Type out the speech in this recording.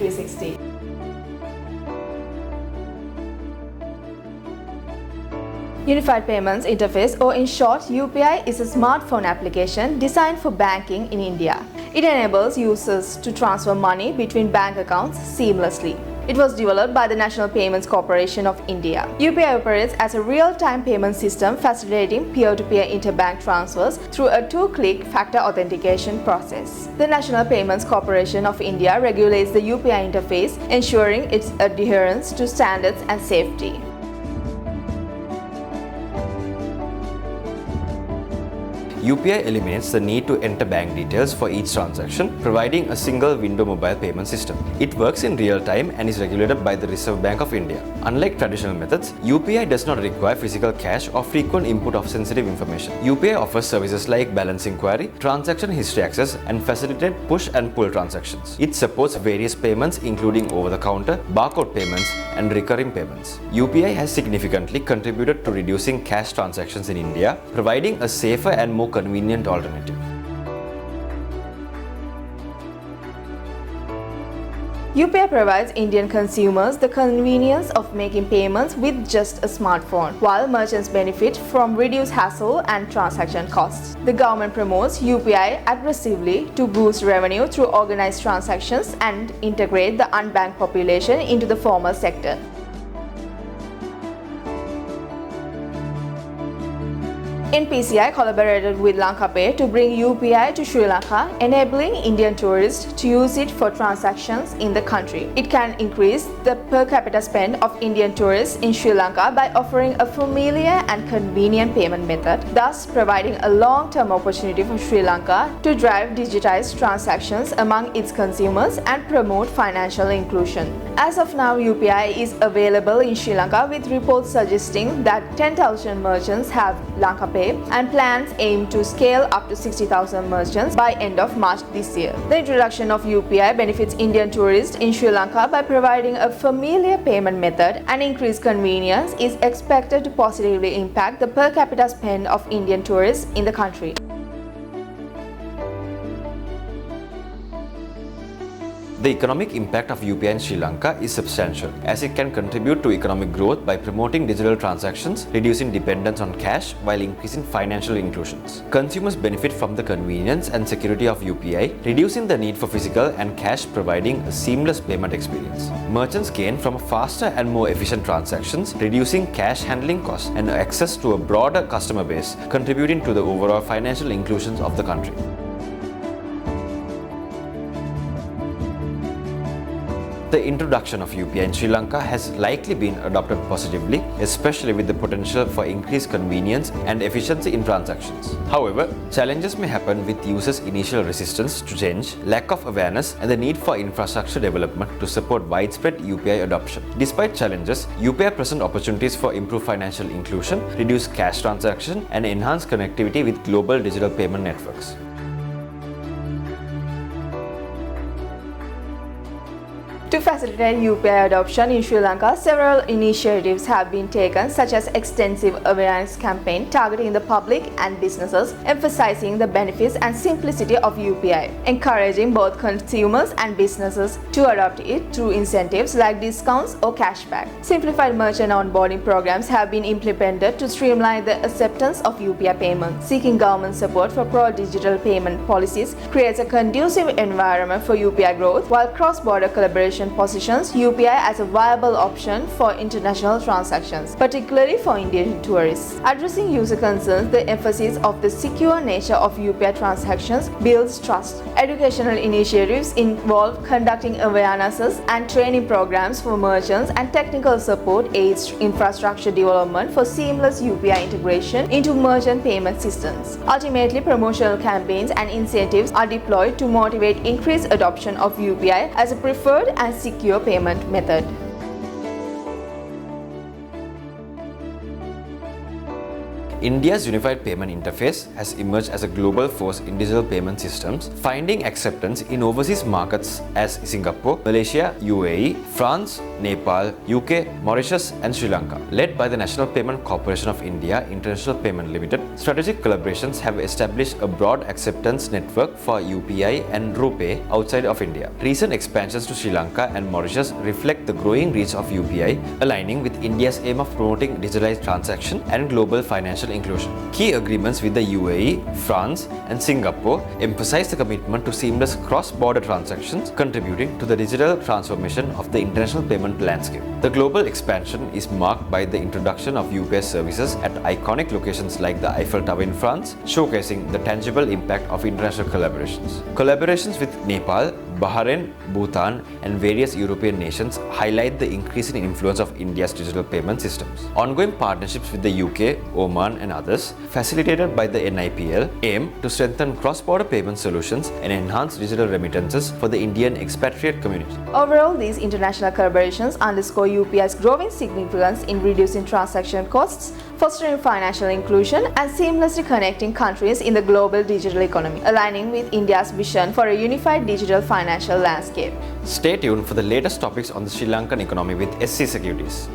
360. Unified Payments Interface, or in short, UPI, is a smartphone application designed for banking in India. It enables users to transfer money between bank accounts seamlessly. It was developed by the National Payments Corporation of India. UPI operates as a real-time payment system facilitating peer-to-peer interbank transfers through a two-click factor authentication process. The National Payments Corporation of India regulates the UPI interface, ensuring its adherence to standards and safety. UPI eliminates the need to enter bank details for each transaction, providing a single window mobile payment system. It works in real time and is regulated by the Reserve Bank of India. Unlike traditional methods, UPI does not require physical cash or frequent input of sensitive information. UPI offers services like balance inquiry, transaction history access, and facilitate push and pull transactions. It supports various payments including over-the-counter, barcode payments, and recurring payments. UPI has significantly contributed to reducing cash transactions in India, providing a safer and more convenient alternative. UPI provides Indian consumers the convenience of making payments with just a smartphone, while merchants benefit from reduced hassle and transaction costs. The government promotes UPI aggressively to boost revenue through organized transactions and integrate the unbanked population into the formal sector. NPCI collaborated with Lanka Pay to bring UPI to Sri Lanka, enabling Indian tourists to use it for transactions in the country. It can increase the per capita spend of Indian tourists in Sri Lanka by offering a familiar and convenient payment method, thus providing a long-term opportunity for Sri Lanka to drive digitized transactions among its consumers and promote financial inclusion. As of now, UPI is available in Sri Lanka, with reports suggesting that 10,000 merchants have Lanka Pay, and plans aim to scale up to 60,000 merchants by end of March this year. The introduction of UPI benefits Indian tourists in Sri Lanka by providing a familiar payment method, and increased convenience is expected to positively impact the per capita spend of Indian tourists in the country. The economic impact of UPI in Sri Lanka is substantial, as it can contribute to economic growth by promoting digital transactions, reducing dependence on cash while increasing financial inclusions. Consumers benefit from the convenience and security of UPI, reducing the need for physical and cash, providing a seamless payment experience. Merchants gain from faster and more efficient transactions, reducing cash handling costs and access to a broader customer base, contributing to the overall financial inclusion of the country. The introduction of UPI in Sri Lanka has likely been adopted positively, especially with the potential for increased convenience and efficiency in transactions. However, challenges may happen with users' initial resistance to change, lack of awareness, and the need for infrastructure development to support widespread UPI adoption. Despite challenges, UPI presents opportunities for improved financial inclusion, reduced cash transaction, and enhanced connectivity with global digital payment networks. To facilitate UPI adoption in Sri Lanka, several initiatives have been taken, such as extensive awareness campaign targeting the public and businesses, emphasizing the benefits and simplicity of UPI, encouraging both consumers and businesses to adopt it through incentives like discounts or cashback. Simplified merchant onboarding programs have been implemented to streamline the acceptance of UPI payments. Seeking government support for pro-digital payment policies creates a conducive environment for UPI growth, while cross-border collaboration positions UPI as a viable option for international transactions, particularly for Indian tourists. Addressing user concerns, the emphasis of the secure nature of UPI transactions builds trust. Educational initiatives involve conducting awarenesses and training programs for merchants, and technical support aids infrastructure development for seamless UPI integration into merchant payment systems. Ultimately, promotional campaigns and incentives are deployed to motivate increased adoption of UPI as a preferred and secure payment method. India's unified payment interface has emerged as a global force in digital payment systems, finding acceptance in overseas markets as Singapore, Malaysia, UAE, France, Nepal, UK, Mauritius, and Sri Lanka. Led by the National Payment Corporation of India International Payment Limited, strategic collaborations have established a broad acceptance network for UPI and RuPay outside of India. Recent expansions to Sri Lanka and Mauritius reflect the growing reach of UPI, aligning with India's aim of promoting digitized transaction and global financial inclusion. Key agreements with the UAE, France, and Singapore emphasize the commitment to seamless cross-border transactions, contributing to the digital transformation of the international payment landscape. The global expansion is marked by the introduction of UPI services at iconic locations like the Eiffel Tower in France, showcasing the tangible impact of international collaborations. Collaborations with Nepal, Bahrain, Bhutan, and various European nations highlight the increasing influence of India's digital payment systems. Ongoing partnerships with the UK, Oman, and others, facilitated by the NIPL, aim to strengthen cross-border payment solutions and enhance digital remittances for the Indian expatriate community. Overall, these international collaborations underscore UPI's growing significance in reducing transaction costs, fostering financial inclusion, and seamlessly connecting countries in the global digital economy, aligning with India's vision for a unified digital financial landscape. Stay tuned for the latest topics on the Sri Lankan economy with SC Securities.